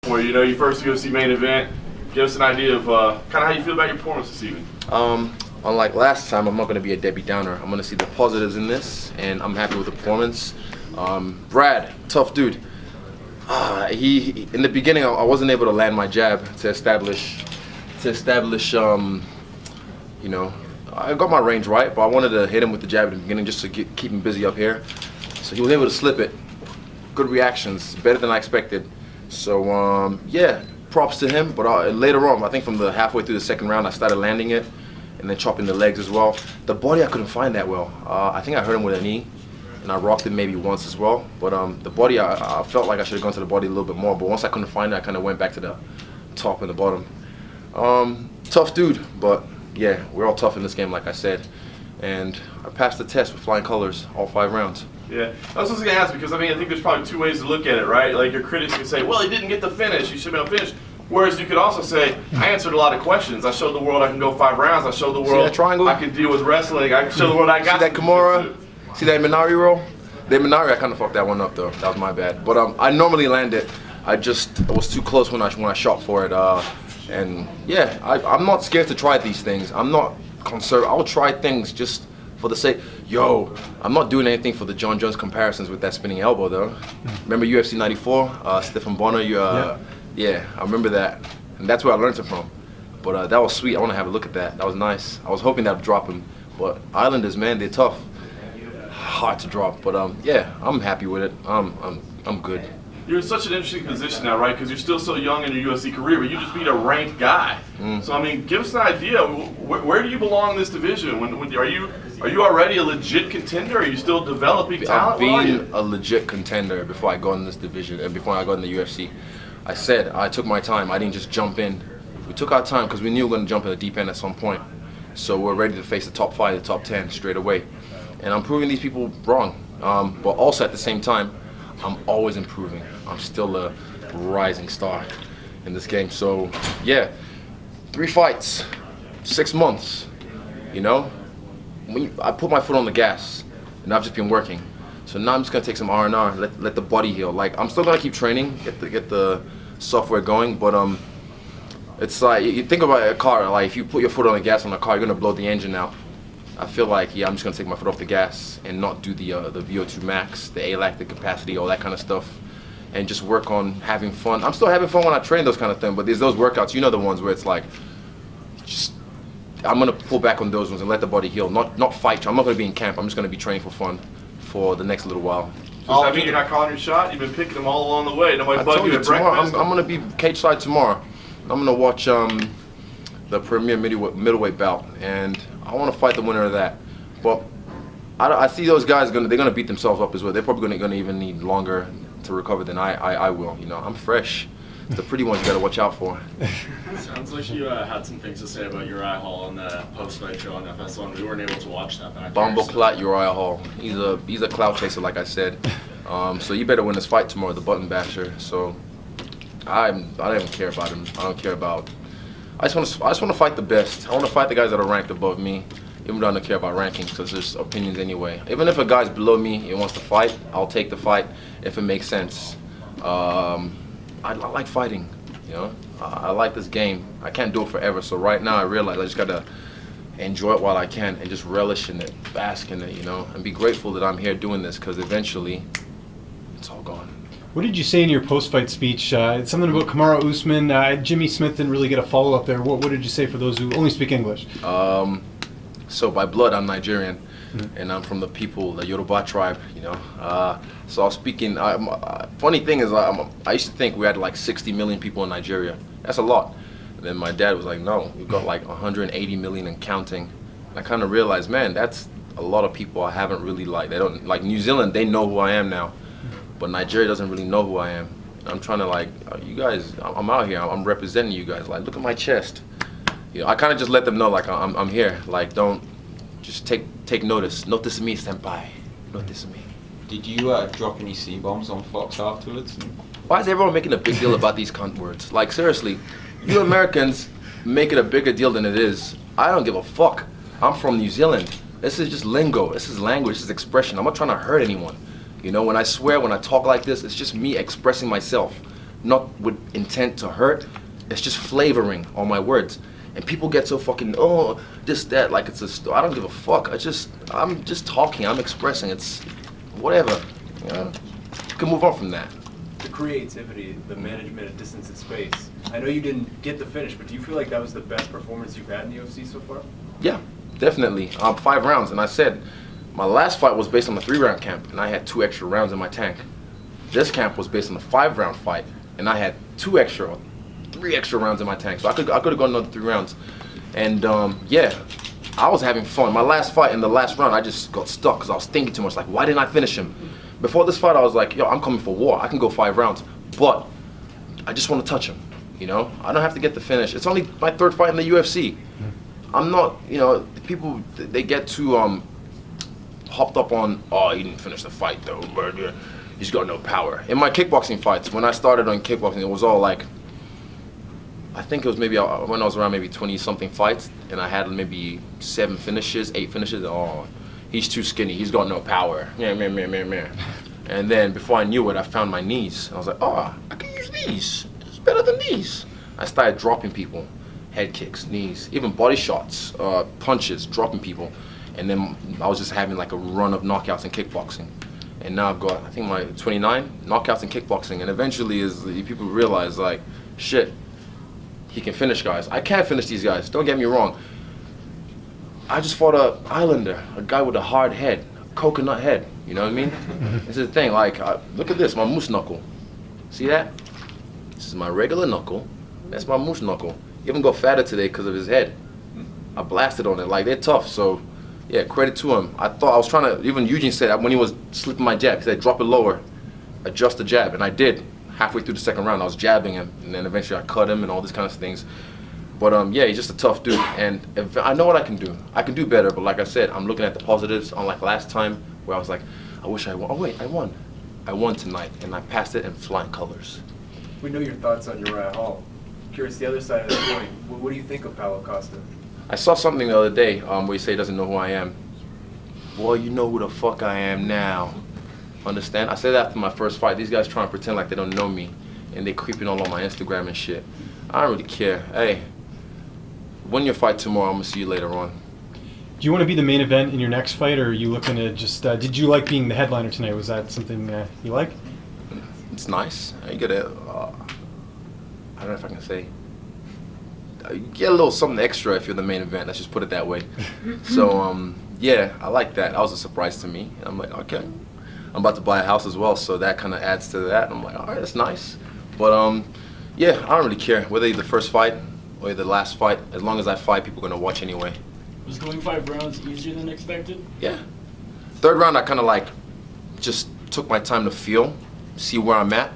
for you. You know, your first UFC main event. Give us an idea of kind of how you feel about your performance this evening. Unlike last time, I'm not going to be a Debbie Downer. I'm going to see the positives in this, and I'm happy with the performance. Brad, tough dude. He in the beginning, I wasn't able to land my jab to establish. You know, I got my range right, but I wanted to hit him with the jab at the beginning just to keep him busy up here. So he was able to slip it. Good reactions, better than I expected. So yeah, props to him. But later on, I think from the halfway through the second round, I started landing it and then chopping the legs as well. The body I couldn't find that well. I think I hurt him with a knee, and I rocked it maybe once as well. But the body, I felt like I should have gone to the body a little bit more. But once I couldn't find it, I kind of went back to the top and the bottom. Tough dude, but yeah, we're all tough in this game, like I said. And I passed the test with flying colors all 5 rounds. Yeah, I was just going to ask because, I mean, I think there's probably 2 ways to look at it, right? Like, your critics can say, well, he didn't get the finish, he should have been finished. Whereas you could also say, I answered a lot of questions. I showed the world I can go 5 rounds. I showed the world that triangle? I can deal with wrestling. I showed the world I got. See that Kimura? See that Minari roll? The Minari, I kind of fucked that one up, though. That was my bad. But I normally land it. I was too close when I shot for it. And yeah, I'm not scared to try these things. I'm not concerned. I'll try things just for the sake. Yo, I'm not doing anything for the John Jones comparisons with that spinning elbow, though. Remember UFC 94? Stephen Bonner, yeah, I remember that. And that's where I learned it from. But that was sweet. I want to have a look at that. That was nice. I was hoping that would drop him. But Islanders, man, they're tough. Hard to drop. But yeah, I'm happy with it. I'm good. You're in such an interesting position now, right? Because you're still so young in your UFC career, but you just beat a ranked guy. So I mean, give us an idea. Where do you belong in this division? Are you already a legit contender? Are you still developing talent? I've been a legit contender before I got in this division and before I got in the UFC. I said I took my time. I didn't just jump in. We took our time because we knew we were going to jump in the deep end at some point. So we're ready to face the top 5, the top 10 straight away. And I'm proving these people wrong. But also at the same time, I'm always improving. I'm still a rising star in this game. So yeah, 3 fights, 6 months, you know? I put my foot on the gas and I've just been working. So now I'm just gonna take some R&R, let the body heal. Like, I'm still gonna keep training, get the software going, but it's like, you think about a car, like if you put your foot on the gas on a car, you're gonna blow the engine out. I feel like, yeah, I'm just gonna take my foot off the gas and not do the VO2 max, the lactic capacity, all that kind of stuff, and just work on having fun. I'm still having fun when I train those kind of things, but there's those workouts, you know, the ones where it's like, just, I'm gonna pull back on those ones and let the body heal, not fight. I'm not gonna be in camp. I'm just gonna be training for fun for the next little while. Does that mean you're not calling your shot? You've been picking them all along the way. Nobody bugged you at breakfast? I'm gonna be cage side tomorrow. I'm gonna watch the premier middleweight bout, and I want to fight the winner of that. But I see those guys they're gonna beat themselves up as well. They're probably gonna even need longer to recover than I will. You know, I'm fresh. It's the pretty ones you gotta watch out for. Sounds like you had some things to say about Uriah Hall on the post-fight show on FS1. We weren't able to watch that back Bombo here, clot Uriah Hall. He's a clout chaser, like I said. So you better win this fight tomorrow, the button basher. So I don't even care about him. I don't care about. I just want to fight the best. I want to fight the guys that are ranked above me, even though I don't care about rankings, because there's opinions anyway. Even if a guy's below me and wants to fight, I'll take the fight if it makes sense. I like fighting, you know. I like this game. I can't do it forever, so right now I realize I just gotta enjoy it while I can and just relish in it, bask in it, you know, and be grateful that I'm here doing this, because eventually it's all gone. What did you say in your post-fight speech? Something about Kamaru Usman. Jimmy Smith didn't really get a follow-up there. What did you say for those who only speak English? So by blood, I'm Nigerian, and I'm from the people, the Yoruba tribe, you know. So I was speaking. Funny thing is, I used to think we had like 60 million people in Nigeria. That's a lot. And then my dad was like, no, we've got like 180 million and counting. And I kind of realized, man, that's a lot of people I haven't really they don't, like New Zealand, they know who I am now. But Nigeria doesn't really know who I am. I'm trying to like, you guys, I'm out here, I'm representing you guys. Like, look at my chest. You know, I kind of just let them know, like, I'm here. Like, don't, just take notice. Notice me, senpai. Notice me. Did you drop any C-bombs on Fox afterwards? Why is everyone making a big deal about these cunt words? Like, seriously, you Americans make it a bigger deal than it is. I don't give a fuck. I'm from New Zealand. This is just lingo. This is language. This is expression. I'm not trying to hurt anyone. You know, when I swear, when I talk like this, it's just me expressing myself. not with intent to hurt. It's just flavoring all my words. And people get so fucking, oh, this, that, like it's a, I don't give a fuck. I'm just talking, I'm expressing, it's whatever, you know? You can move on from that. The creativity, the management of distance and space. I know you didn't get the finish, but do you feel like that was the best performance you've had in the UFC so far? Yeah, definitely. 5 rounds, and I said, my last fight was based on the 3-round camp, and I had 2 extra rounds in my tank. This camp was based on the 5-round fight, and I had 3 extra rounds in my tank, so I could have gone another 3 rounds. And yeah, I was having fun. My last fight in the last round, I just got stuck because I was thinking too much. Like, why didn't I finish him? Before this fight, I was like, yo, I'm coming for war. I can go 5 rounds, but I just want to touch him. You know, I don't have to get the finish. It's only my 3rd fight in the UFC. I'm not, you know, people, they get too hopped up on, oh, he didn't finish the fight though, but he's got no power. In my kickboxing fights, when I started on kickboxing, it was all like, I think it was maybe when I was around maybe 20-something fights, and I had maybe 7 finishes, 8 finishes. Oh, he's too skinny. He's got no power. Yeah, man, man, man, man. And then before I knew it, I found my knees. I was like, oh, I can use these. It's better than these. I started dropping people, head kicks, knees, even body shots, punches, dropping people. And then I was just having like a run of knockouts in kickboxing. And now I've got, I think, my 29 knockouts in kickboxing. And eventually, people realize, like, shit, he can finish guys. I can't finish these guys, don't get me wrong. I just fought an Islander, a guy with a hard head, a coconut head, you know what I mean? This is the thing, like, look at this, my moose knuckle. See that? This is my regular knuckle, that's my moose knuckle. He even got fatter today because of his head. I blasted on it, like, they're tough, so yeah, credit to him. I was trying to, even Eugene said when he was slipping my jab, he said drop it lower, adjust the jab, and I did. Halfway through the 2nd round, I was jabbing him, and then eventually I cut him and all these kinds of things. But yeah, he's just a tough dude, and I know what I can do. I can do better, but like I said, I'm looking at the positives. Unlike last time, where I was like, I wish I won. Oh wait, I won. I won tonight, and I passed it in flying colors. We know your thoughts on Uriah Hall. Curious, the other side of the coin. What do you think of Paulo Costa? I saw something the other day where he said he doesn't know who I am. Boy, you know who the fuck I am now. Understand? I said that after my first fight. These guys trying to pretend like they don't know me, and they creeping all on my Instagram and shit. I don't really care. Hey, win your fight tomorrow. I'm gonna see you later on. Do you want to be the main event in your next fight, or are you looking to just? Did you like being the headliner tonight? Was that something you like? It's nice. You get a. I don't know if I can say. You get a little something extra if you're the main event. Let's just put it that way. So yeah, I like that. That was a surprise to me. I'm like, okay. I'm about to buy a house as well, so that kind of adds to that. I'm like, all right, that's nice. But yeah, I don't really care whether it's the first fight or the last fight. As long as I fight, people are gonna watch anyway. Was going 5 rounds easier than expected? Yeah. 3rd round, I kind of like just took my time to feel, see where I'm at,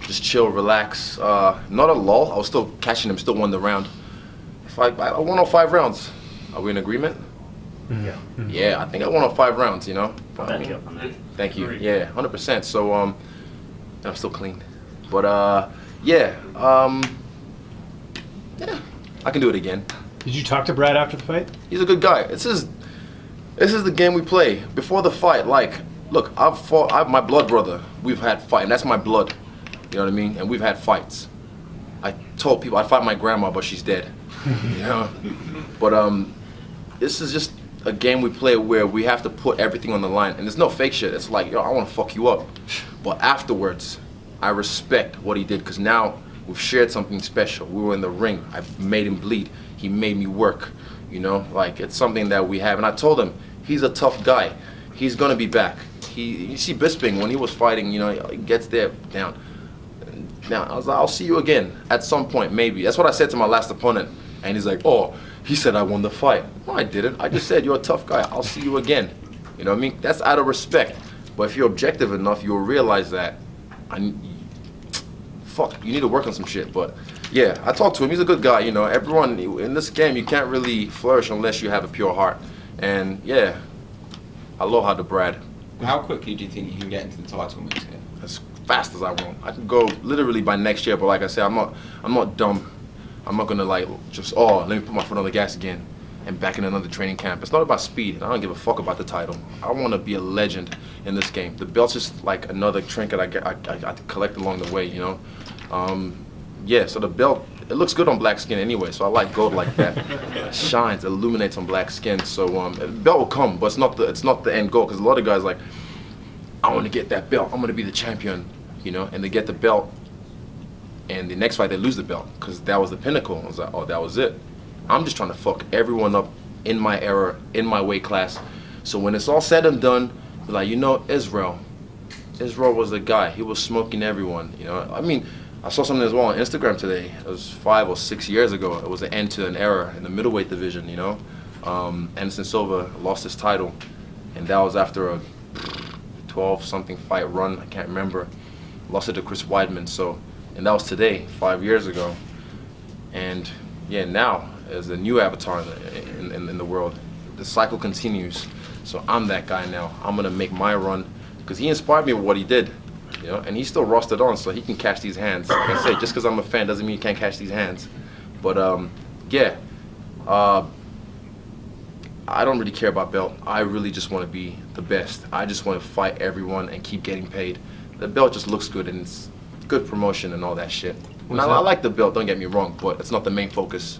just chill, relax. Not a lull. I was still catching him, still won the round. I won all 5 rounds. Are we in agreement? Yeah. Yeah, I think I won all 5 rounds, you know? I'll back you up on that. Thank you. Yeah, 100%. So, and I'm still clean. But, yeah, yeah, I can do it again. Did you talk to Brad after the fight? He's a good guy. This is the game we play. Before the fight, like, look, my blood brother. We've had fight, and that's my blood. You know what I mean? And we've had fights. I told people I'd fight my grandma, but she's dead. You know? But, this is just a game we play where we have to put everything on the line, and there's no fake shit. It's like, yo, I want to fuck you up, but afterwards I respect what he did, because now we've shared something special. We were in the ring. I made him bleed. He made me work, you know, like it's something that we have. And I told him he's a tough guy. He's gonna be back. You see Bisping when he was fighting, you know, he gets there down. Now I was like, I'll see you again at some point, maybe. That's what I said to my last opponent, and he's like, oh. He said I won the fight. No, I didn't. I just said you're a tough guy. I'll see you again. You know what I mean? That's out of respect. But if you're objective enough, you'll realize that fuck, you need to work on some shit. But yeah, I talked to him. He's a good guy. You know, everyone in this game, you can't really flourish unless you have a pure heart. And yeah, aloha to Brad. How quickly do you think you can get into the title mix here? As fast as I want. I can go literally by next year. But like I said, I'm not dumb. I'm not gonna like just, oh, let me put my foot on the gas again and back in another training camp. It's not about speed. I don't give a fuck about the title. I want to be a legend in this game. The belt's just like another trinket I collect along the way, you know. Yeah, so the belt, it looks good on black skin anyway, so I like gold like that. It shines, illuminates on black skin. So the belt will come, but it's not the end goal, because a lot of guys like, I want to get that belt, I'm going to be the champion, you know, and they get the belt, and the next fight they lose the belt, because that was the pinnacle. I was like, oh, that was it. I'm just trying to fuck everyone up in my era, in my weight class. So when it's all said and done, they're like, you know, Israel was the guy. He was smoking everyone, you know. I mean, I saw something as well on Instagram today. It was 5 or 6 years ago. It was the end to an era in the middleweight division, you know. Anderson Silva lost his title, and that was after a 12-something fight run. I can't remember. Lost it to Chris Weidman. So, and that was today, 5 years ago. And yeah, now as a new avatar in the world, the cycle continues. So I'm that guy now. I'm gonna make my run, because he inspired me with what he did. You know, and he's still rostered on, so he can catch these hands. Like I say, just because I'm a fan doesn't mean he can't catch these hands. But yeah, I don't really care about belt. I really just want to be the best. I just want to fight everyone and keep getting paid. The belt just looks good, and it's good promotion and all that shit. And I like the belt, don't get me wrong, but it's not the main focus.